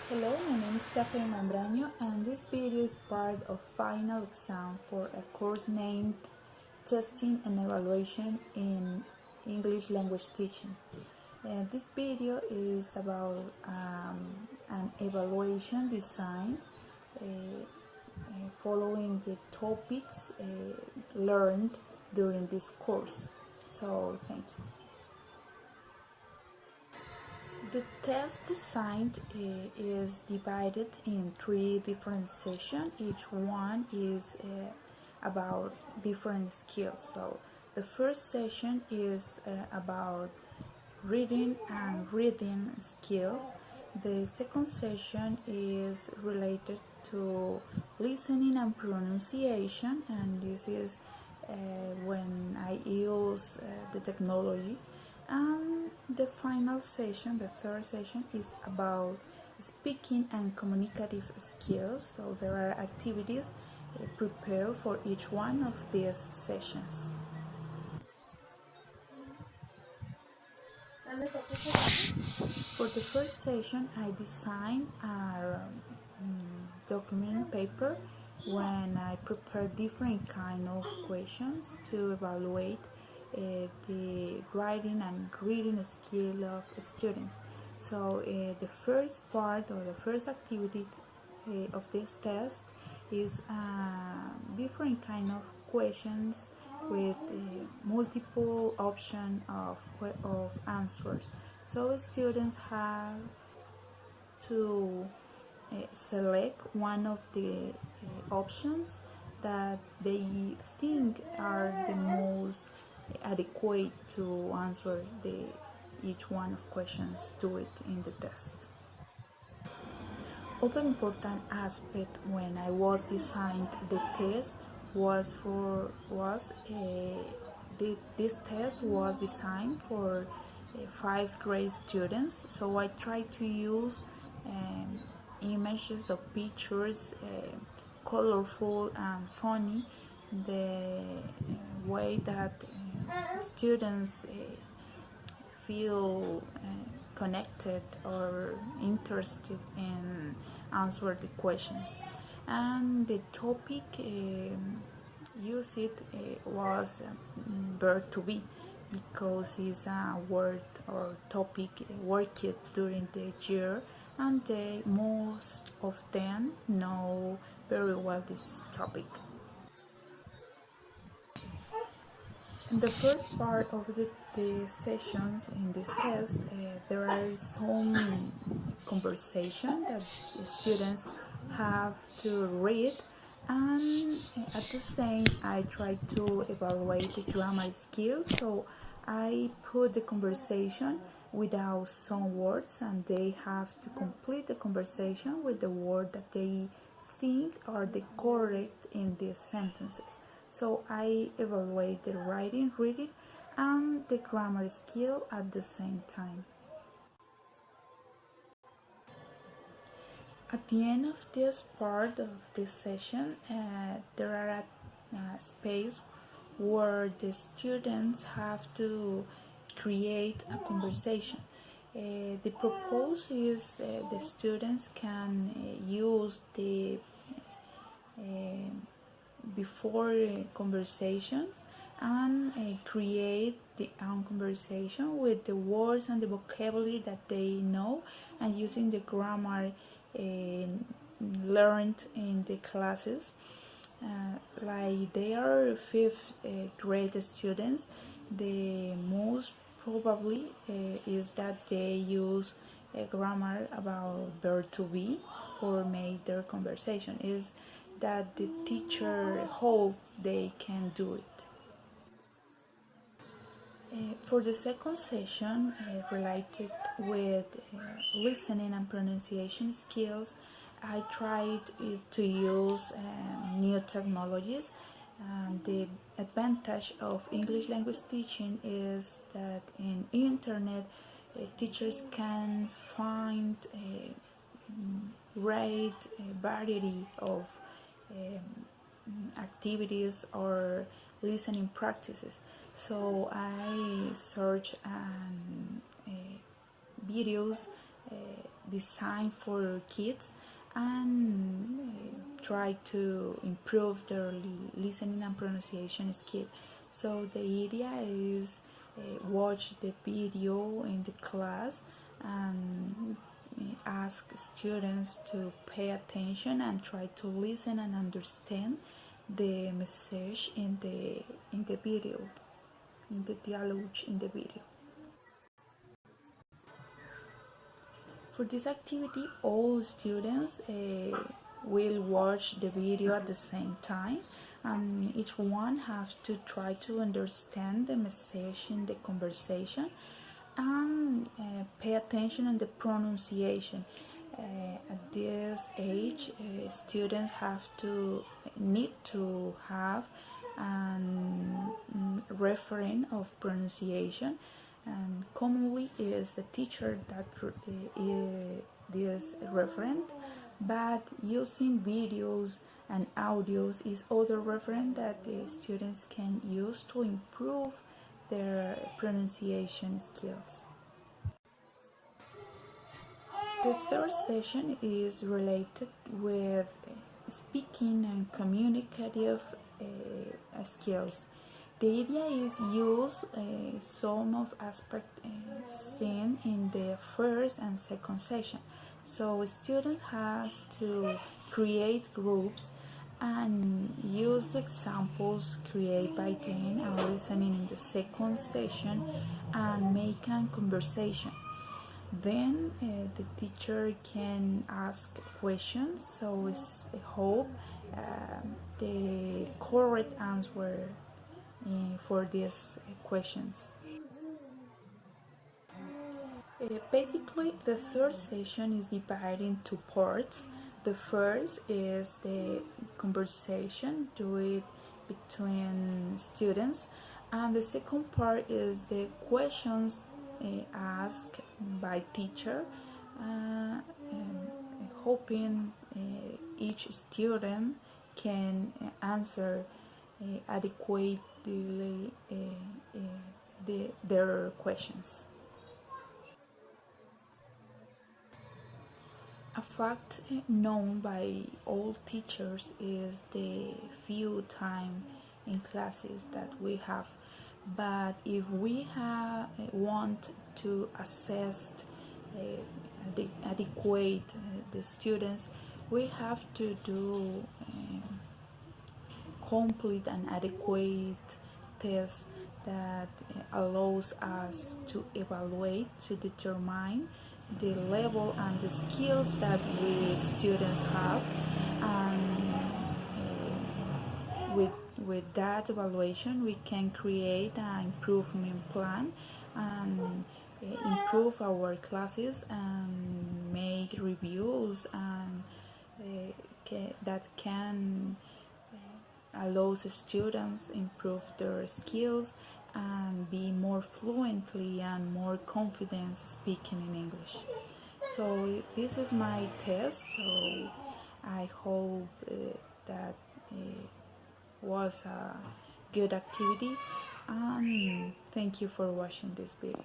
Hello, my name is Catherine Mambraño, and this video is part of final exam for a course named Testing and Evaluation in English Language Teaching. This video is about an evaluation design following the topics learned during this course. So, thank you. The test design is divided in 3 different sessions. Each one is about different skills. So the first session is about reading and reading skills. The second session is related to listening and pronunciation, and this is when I use the technology. And the final session, the third session, is about speaking and communicative skills. So there are activities prepared for each one of these sessions. For the first session, I designed a document paper when I prepare different kind of questions to evaluate the writing and reading skill of students. So the first part or the first activity of this test is different kind of questions with multiple option of answers. So students have to select one of the options that they think are the most adequate to answer each one of questions to it in the test. Other important aspect when I was designed the test was this test was designed for 5th grade students, so I tried to use images of pictures, colorful and funny, the way that students feel connected or interested in answer the questions. And the topic used was verb to be, because it's a word or topic worked during the year, and they most of them know very well this topic. In the first part of the sessions in this test, there are some conversation that the students have to read, and at the same I try to evaluate the grammar skills. So I put the conversation without some words, and they have to complete the conversation with the word that they think are the correct in these sentences. So I evaluate the writing, reading, and the grammar skill at the same time. At the end of this part of this session, there are a space where the students have to create a conversation. The proposal is the students can use the before conversations and create their own conversation with the words and the vocabulary that they know, and using the grammar learned in the classes. Like they are 5th grade students, the most probably is that they use a grammar about verb to be for make their conversation, is that the teacher hope they can do it. For the second session related with listening and pronunciation skills, I tried to use new technologies. The advantage of English language teaching is that in internet teachers can find a great variety of activities or listening practices. So I search videos designed for kids and try to improve their listening and pronunciation skill. So the idea is watch the video in the class and ask students to pay attention and try to listen and understand the message in the video, in the dialogue in the video. For this activity, all students will watch the video at the same time, and each one has to try to understand the message in the conversation and pay attention on the pronunciation. At this age, students need to have a reference of pronunciation, and commonly is the teacher that is this referent, but using videos and audios is other referent that the students can use to improve their pronunciation skills. The third session is related with speaking and communicative skills. The idea is use some of aspects seen in the first and second session. So students has to create groups and use the examples created by them and listening in the second session and make a conversation. Then the teacher can ask questions, so it's a hope the correct answer for these questions. Basically, the third session is divided into parts. The first is the conversation do it between students, and the second part is the questions asked by teacher, hoping each student can answer adequately their questions. A fact known by all teachers is the few time in classes that we have. But if we want to assess adequate the students, we have to do complete and adequate test that allows us to evaluate to determine the level and the skills that we students have, and with that evaluation we can create an improvement plan and improve our classes and make reviews and that can allow the students improve their skills and be more fluently and more confident speaking in English. So this is my test. So I hope that was a good activity, and thank you for watching this video.